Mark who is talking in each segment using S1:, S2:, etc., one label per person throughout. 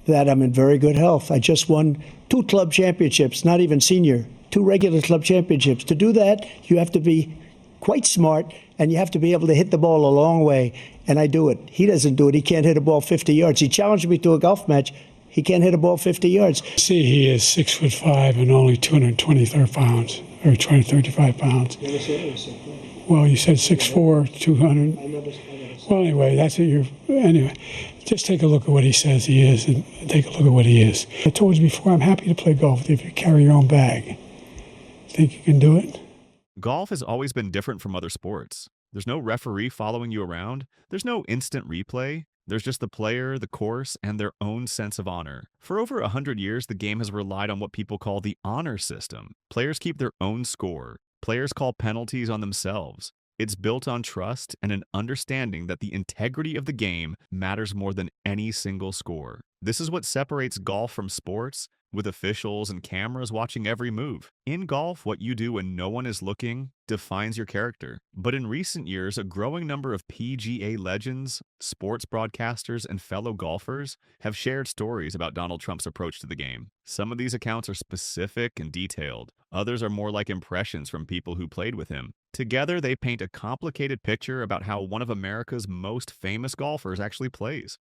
S1: that I'm in very good health. I just won 2 club championships, not even senior, 2 regular club championships. To do that, you have to be quite smart, and you have to be able to hit the ball a long way, and I do it. He doesn't do it. He can't hit a ball 50 yards. He challenged me to a golf match. He can't hit a ball 50 yards.
S2: See, he is 6'5" and only 223 pounds, or 235 pounds. Well, you said 6'4", 200. Well, anyway, that's what anyway, just take a look at what he says he is and take a look at what he is. I told you before, I'm happy to play golf with you if you carry your own bag. Think you can do it?
S3: Golf has always been different from other sports. There's no referee following you around. There's no instant replay. There's just the player, the course, and their own sense of honor. For over 100 years, the game has relied on what people call the honor system. Players keep their own score. Players call penalties on themselves. It's built on trust and an understanding that the integrity of the game matters more than any single score. This is what separates golf from sports, with officials and cameras watching every move. In golf, what you do when no one is looking defines your character. But in recent years, a growing number of PGA legends, sports broadcasters, and fellow golfers have shared stories about Donald Trump's approach to the game. Some of these accounts are specific and detailed. Others are more like impressions from people who played with him. Together, they paint a complicated picture about how one of America's most famous golfers actually plays.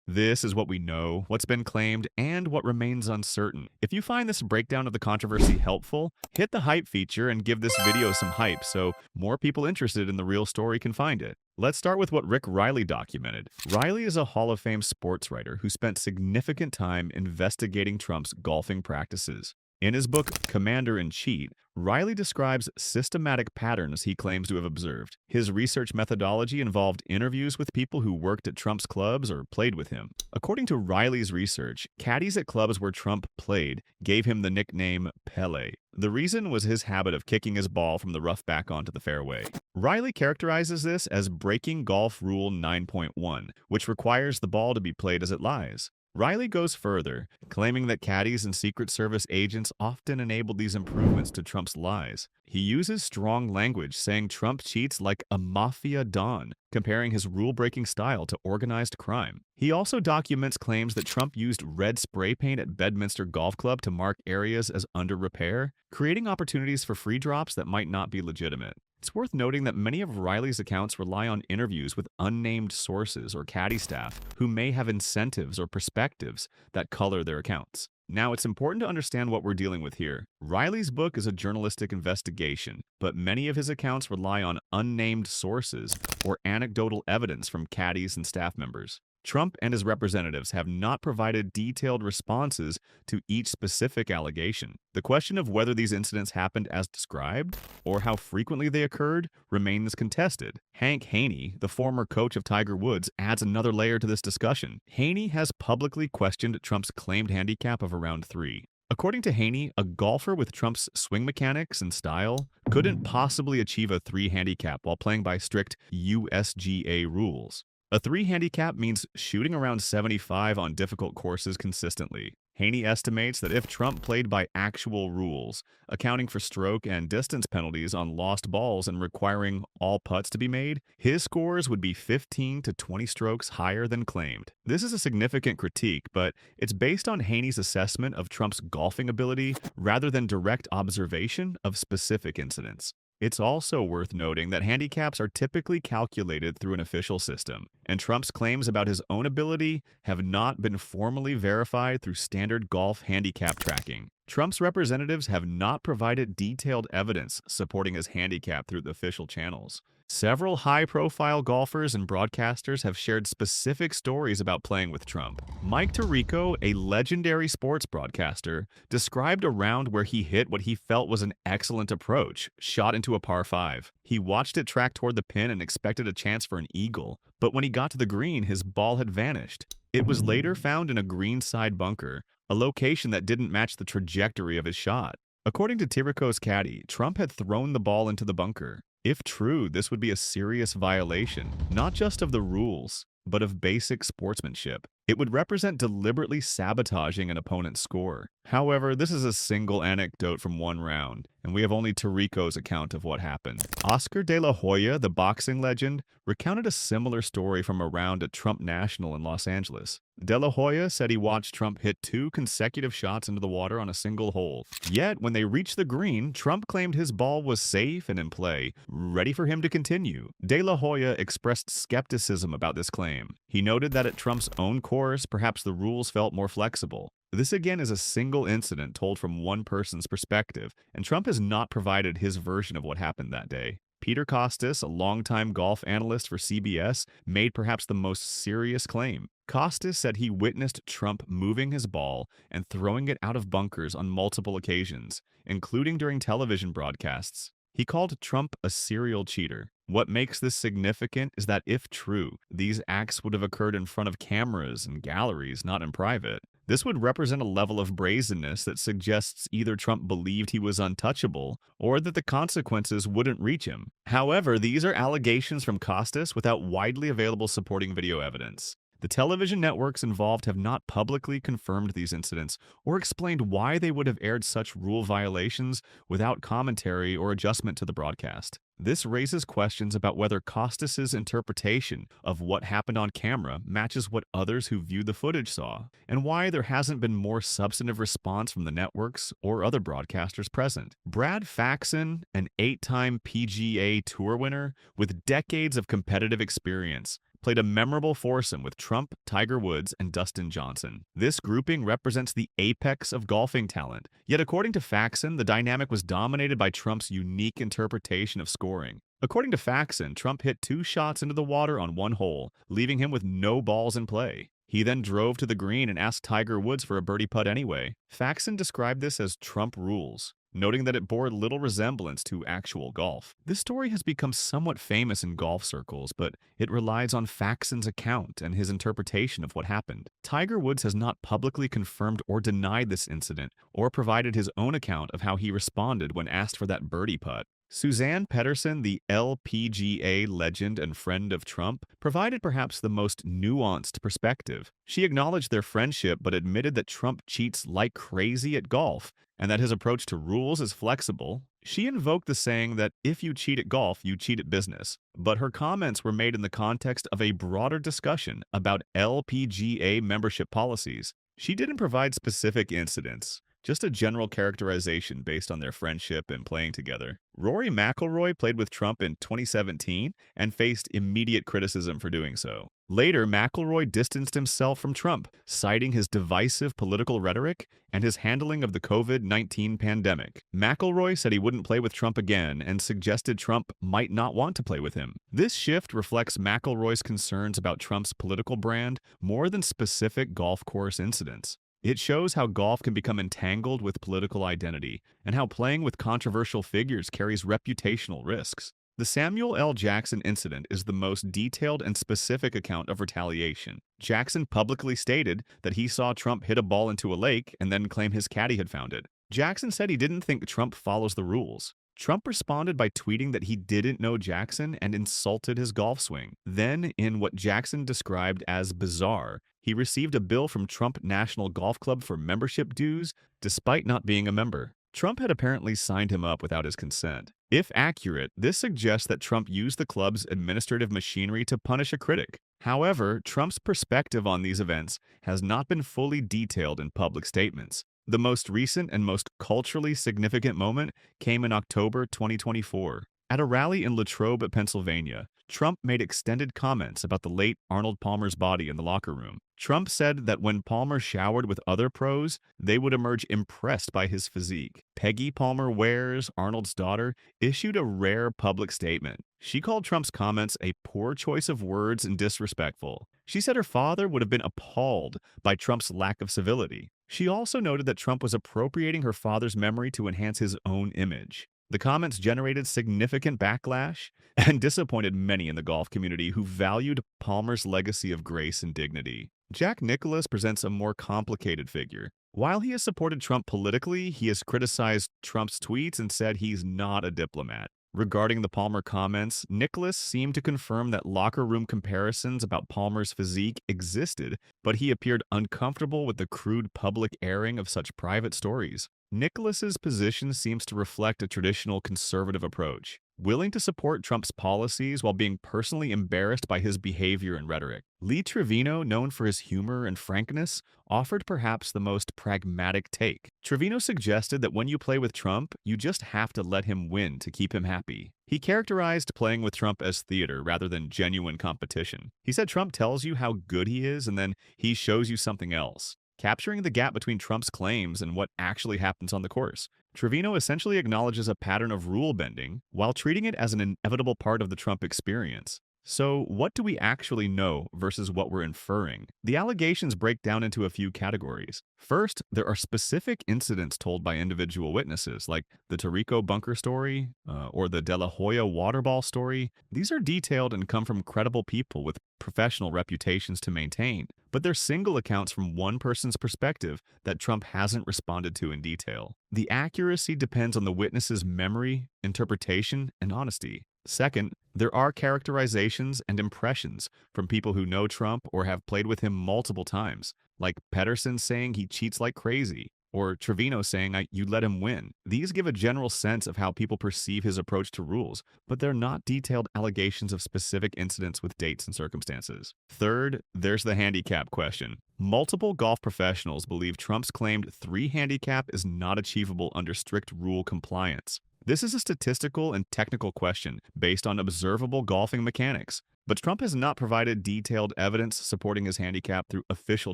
S3: This is what we know, what's been claimed, and what remains uncertain. If you find this breakdown of the controversy helpful, hit the hype feature and give this video some hype so more people interested in the real story can find it. Let's start with what Rick Riley documented. Riley is a Hall of Fame sports writer who spent significant time investigating Trump's golfing practices. In his book, Commander in Chief, Riley describes systematic patterns he claims to have observed. His research methodology involved interviews with people who worked at Trump's clubs or played with him. According to Riley's research, caddies at clubs where Trump played gave him the nickname Pele. The reason was his habit of kicking his ball from the rough back onto the fairway. Riley characterizes this as breaking golf rule 9.1, which requires the ball to be played as it lies. Riley goes further, claiming that caddies and Secret Service agents often enabled these improvements to Trump's lies. He uses strong language, saying Trump cheats like a mafia don, comparing his rule-breaking style to organized crime. He also documents claims that Trump used red spray paint at Bedminster Golf Club to mark areas as under repair, creating opportunities for free drops that might not be legitimate. It's worth noting that many of Riley's accounts rely on interviews with unnamed sources or caddy staff who may have incentives or perspectives that color their accounts. Now, it's important to understand what we're dealing with here. Riley's book is a journalistic investigation, but many of his accounts rely on unnamed sources or anecdotal evidence from caddies and staff members. Trump and his representatives have not provided detailed responses to each specific allegation. The question of whether these incidents happened as described or how frequently they occurred remains contested. Hank Haney, the former coach of Tiger Woods, adds another layer to this discussion. Haney has publicly questioned Trump's claimed handicap of around 3. According to Haney, a golfer with Trump's swing mechanics and style couldn't possibly achieve a 3 handicap while playing by strict USGA rules. A 3 handicap means shooting around 75 on difficult courses consistently. Haney estimates that if Trump played by actual rules, accounting for stroke and distance penalties on lost balls and requiring all putts to be made, his scores would be 15 to 20 strokes higher than claimed. This is a significant critique, but it's based on Haney's assessment of Trump's golfing ability rather than direct observation of specific incidents. It's also worth noting that handicaps are typically calculated through an official system, and Trump's claims about his own ability have not been formally verified through standard golf handicap tracking. Trump's representatives have not provided detailed evidence supporting his handicap through the official channels. Several high-profile golfers and broadcasters have shared specific stories about playing with Trump. Mike Tirico, a legendary sports broadcaster, described a round where he hit what he felt was an excellent approach, shot into a par 5. He watched it track toward the pin and expected a chance for an eagle, but when he got to the green, his ball had vanished. It was later found in a greenside bunker, a location that didn't match the trajectory of his shot. According to Tirico's caddy, Trump had thrown the ball into the bunker. If true, this would be a serious violation, not just of the rules, but of basic sportsmanship. It would represent deliberately sabotaging an opponent's score. However, this is a single anecdote from one round, and we have only Tirico's account of what happened. Oscar de la Hoya, the boxing legend, recounted a similar story from a round at Trump National in Los Angeles. De La Hoya said he watched Trump hit 2 consecutive shots into the water on a single hole. Yet, when they reached the green, Trump claimed his ball was safe and in play, ready for him to continue. De La Hoya expressed skepticism about this claim. He noted that at Trump's own course, perhaps the rules felt more flexible. This again is a single incident told from one person's perspective, and Trump has not provided his version of what happened that day. Peter Kostis, a longtime golf analyst for CBS, made perhaps the most serious claim. Kostis said he witnessed Trump moving his ball and throwing it out of bunkers on multiple occasions, including during television broadcasts. He called Trump a serial cheater. What makes this significant is that if true, these acts would have occurred in front of cameras and galleries, not in private. This would represent a level of brazenness that suggests either Trump believed he was untouchable or that the consequences wouldn't reach him. However, these are allegations from Kostis without widely available supporting video evidence. The television networks involved have not publicly confirmed these incidents or explained why they would have aired such rule violations without commentary or adjustment to the broadcast. This raises questions about whether Kostis's interpretation of what happened on camera matches what others who viewed the footage saw, and why there hasn't been more substantive response from the networks or other broadcasters present. Brad Faxon, an 8-time PGA Tour winner with decades of competitive experience, played a memorable foursome with Trump, Tiger Woods, and Dustin Johnson. This grouping represents the apex of golfing talent, yet according to Faxon, the dynamic was dominated by Trump's unique interpretation of scoring. According to Faxon, Trump hit 2 shots into the water on one hole, leaving him with no balls in play. He then drove to the green and asked Tiger Woods for a birdie putt anyway. Faxon described this as Trump rules, noting that it bore little resemblance to actual golf. This story has become somewhat famous in golf circles, but it relies on Faxon's account and his interpretation of what happened. Tiger Woods has not publicly confirmed or denied this incident, or provided his own account of how he responded when asked for that birdie putt. Suzanne Pedersen, the LPGA legend and friend of Trump, provided perhaps the most nuanced perspective. She acknowledged their friendship but admitted that Trump cheats like crazy at golf and that his approach to rules is flexible. She invoked the saying that if you cheat at golf, you cheat at business. But her comments were made in the context of a broader discussion about LPGA membership policies. She didn't provide specific incidents, just a general characterization based on their friendship and playing together. Rory McIlroy played with Trump in 2017 and faced immediate criticism for doing so. Later, McIlroy distanced himself from Trump, citing his divisive political rhetoric and his handling of the COVID-19 pandemic. McIlroy said he wouldn't play with Trump again and suggested Trump might not want to play with him. This shift reflects McIlroy's concerns about Trump's political brand more than specific golf course incidents. It shows how golf can become entangled with political identity, and how playing with controversial figures carries reputational risks. The Samuel L. Jackson incident is the most detailed and specific account of retaliation. Jackson publicly stated that he saw Trump hit a ball into a lake and then claim his caddy had found it. Jackson said he didn't think Trump follows the rules. Trump responded by tweeting that he didn't know Jackson and insulted his golf swing. Then, in what Jackson described as bizarre, he received a bill from Trump National Golf Club for membership dues, despite not being a member. Trump had apparently signed him up without his consent. If accurate, this suggests that Trump used the club's administrative machinery to punish a critic. However, Trump's perspective on these events has not been fully detailed in public statements. The most recent and most culturally significant moment came in October 2024. At a rally in Latrobe, Pennsylvania, Trump made extended comments about the late Arnold Palmer's body in the locker room. Trump said that when Palmer showered with other pros, they would emerge impressed by his physique. Peggy Palmer Wares, Arnold's daughter, issued a rare public statement. She called Trump's comments a poor choice of words and disrespectful. She said her father would have been appalled by Trump's lack of civility. She also noted that Trump was appropriating her father's memory to enhance his own image. The comments generated significant backlash and disappointed many in the golf community who valued Palmer's legacy of grace and dignity. Jack Nicklaus presents a more complicated figure. While he has supported Trump politically, he has criticized Trump's tweets and said he's not a diplomat. Regarding the Palmer comments, Nicholas seemed to confirm that locker room comparisons about Palmer's physique existed, but he appeared uncomfortable with the crude public airing of such private stories. Nicholas's position seems to reflect a traditional conservative approach, willing to support Trump's policies while being personally embarrassed by his behavior and rhetoric. Lee Trevino, known for his humor and frankness, offered perhaps the most pragmatic take. Trevino suggested that when you play with Trump, you just have to let him win to keep him happy. He characterized playing with Trump as theater rather than genuine competition. He said Trump tells you how good he is and then he shows you something else, capturing the gap between Trump's claims and what actually happens on the course. Trevino essentially acknowledges a pattern of rule bending while treating it as an inevitable part of the Trump experience. So, what do we actually know versus what we're inferring? The allegations break down into a few categories. First, there are specific incidents told by individual witnesses, like the Tirico bunker story or the De La Hoya water ball story. These are detailed and come from credible people with professional reputations to maintain, but they're single accounts from one person's perspective that Trump hasn't responded to in detail. The accuracy depends on the witness's memory, interpretation, and honesty. Second, there are characterizations and impressions from people who know Trump or have played with him multiple times, like Pedersen saying he cheats like crazy, or Trevino saying you let him win. These give a general sense of how people perceive his approach to rules, but they're not detailed allegations of specific incidents with dates and circumstances. Third, there's the handicap question. Multiple golf professionals believe Trump's claimed 3 handicap is not achievable under strict rule compliance. This is a statistical and technical question based on observable golfing mechanics, but Trump has not provided detailed evidence supporting his handicap through official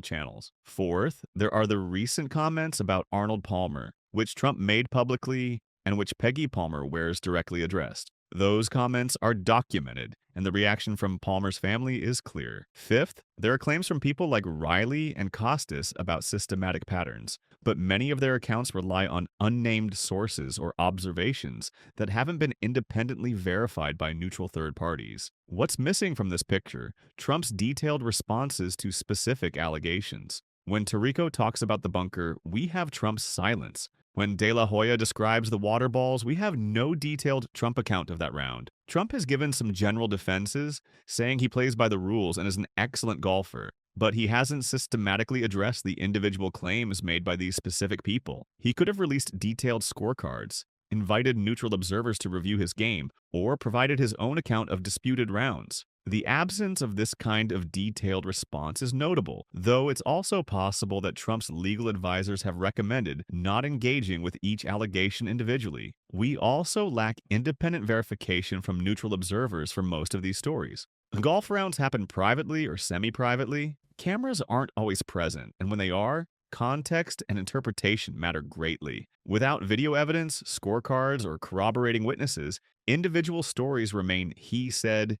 S3: channels. Fourth, there are the recent comments about Arnold Palmer, which Trump made publicly and which Peggy Palmer wears directly addressed. Those comments are documented, and the reaction from Palmer's family is clear. Fifth, there are claims from people like Riley and Costas about systematic patterns, but many of their accounts rely on unnamed sources or observations that haven't been independently verified by neutral third parties. What's missing from this picture? Trump's detailed responses to specific allegations. When Tirico talks about the bunker, we have Trump's silence. When De La Hoya describes the water balls, we have no detailed Trump account of that round. Trump has given some general defenses, saying he plays by the rules and is an excellent golfer, but he hasn't systematically addressed the individual claims made by these specific people. He could have released detailed scorecards, invited neutral observers to review his game, or provided his own account of disputed rounds. The absence of this kind of detailed response is notable, though it's also possible that Trump's legal advisors have recommended not engaging with each allegation individually. We also lack independent verification from neutral observers for most of these stories. Golf rounds happen privately or semi-privately. Cameras aren't always present, and when they are, context and interpretation matter greatly. Without video evidence, scorecards, or corroborating witnesses, individual stories remain he said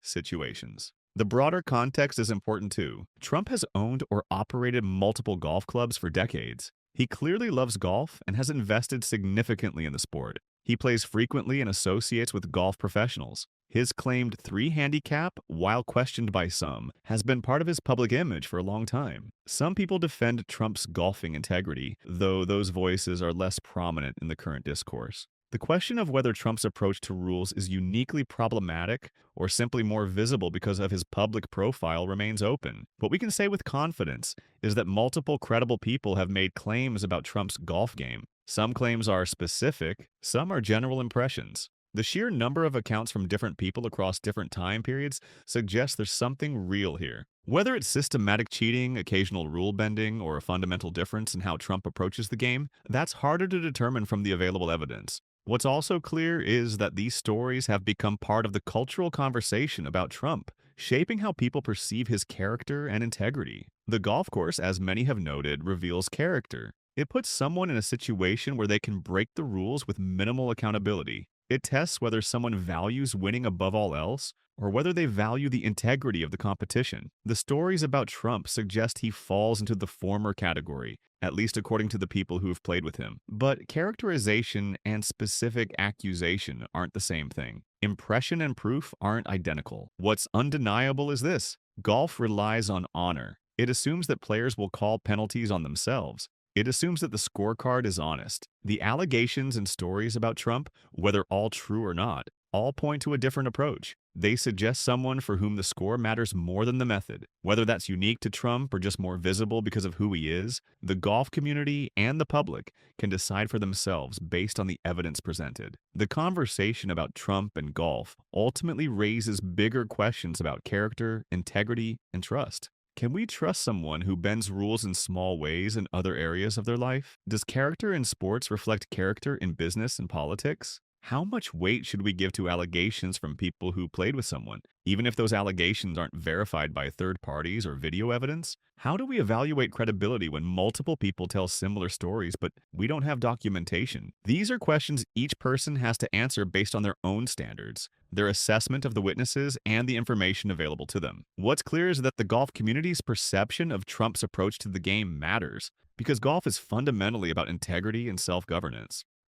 S3: situations. The broader context is important too. Trump has owned or operated multiple golf clubs for decades. He clearly loves golf and has invested significantly in the sport. He plays frequently and associates with golf professionals. His claimed 3 handicap, while questioned by some, has been part of his public image for a long time. Some people defend Trump's golfing integrity, though those voices are less prominent in the current discourse. The question of whether Trump's approach to rules is uniquely problematic or simply more visible because of his public profile remains open. What we can say with confidence is that multiple credible people have made claims about Trump's golf game. Some claims are specific, some are general impressions. The sheer number of accounts from different people across different time periods suggests there's something real here. Whether it's systematic cheating, occasional rule bending, or a fundamental difference in how Trump approaches the game, that's harder to determine from the available evidence. What's also clear is that these stories have become part of the cultural conversation about Trump, shaping how people perceive his character and integrity. The golf course, as many have noted, reveals character. It puts someone in a situation where they can break the rules with minimal accountability. It tests whether someone values winning above all else, or whether they value the integrity of the competition. The stories about Trump suggest he falls into the former category, at least according to the people who have played with him. But characterization and specific accusation aren't the same thing. Impression and proof aren't identical. What's undeniable is this: golf relies on honor. It assumes that players will call penalties on themselves. It assumes that the scorecard is honest. The allegations and stories about Trump, whether all true or not, all point to a different approach. They suggest someone for whom the score matters more than the method. Whether that's unique to Trump or just more visible because of who he is, the golf community and the public can decide for themselves based on the evidence presented. The conversation about Trump and golf ultimately raises bigger questions about character, integrity, and trust. Can we trust someone who bends rules in small ways in other areas of their life? Does character in sports reflect character in business and politics? How much weight should we give to allegations from people who played with someone, even if those allegations aren't verified by third parties or video evidence? How do we evaluate credibility when multiple people tell similar stories but we don't have documentation? These are questions each person has to answer based on their own standards, their assessment of the witnesses, and the information available to them. What's clear is that the golf community's perception of Trump's approach to the game matters, because golf is fundamentally about integrity and self-governance.